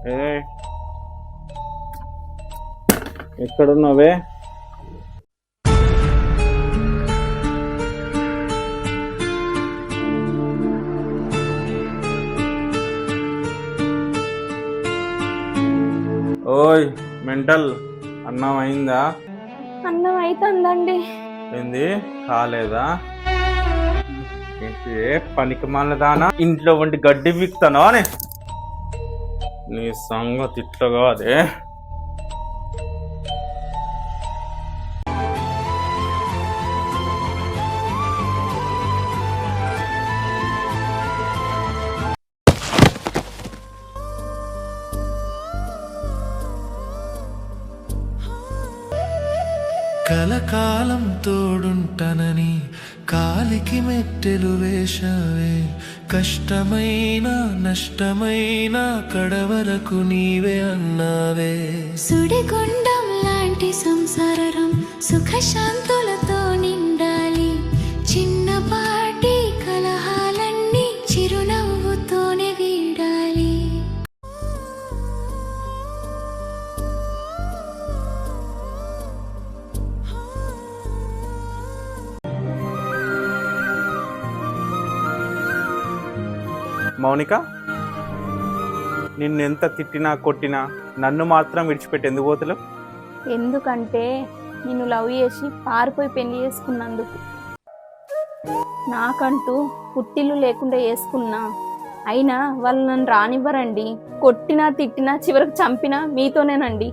ఏ ఎక్కడున్నావే? ఓయ్ మెంటల్, అన్నం అయిందా? అన్నం అయితుందండి. ఏంది కాలేదా? ఏంటి పనికి మాలదానా, ఇంట్లో వంటి గడ్డి విక్తానో అని నీ సంగతి ఇట్లా కాదే. కలకాలం తోడుంటనని కాలికి మెట్టెలు వేశావే, కష్టమైన నష్టమైన కడవరకు నీవే అన్నావే. సుడిగుండం లాంటి సంసారం సుఖశాంతులతో నిండాలి, చిన్నపాటి కలహాలన్నీ చిరునవ్వుతోనే వీడాలి. మౌనిక, నిన్నెంత తిట్టినా కొట్టినా నన్ను మాత్రం విడిచిపెట్టి ఎందుకు పోతలేవు? ఎందుకంటే నిన్ను లవ్ చేసి పారిపోయి పెళ్లి చేసుకున్నందుకు. నాకంటూ పుట్టిల్లు లేకుండా చేసుకున్నా, అయినా వాళ్ళు నన్ను రానివ్వరండి. కొట్టినా తిట్టినా చివరికి చంపినా మీతోనేనండి.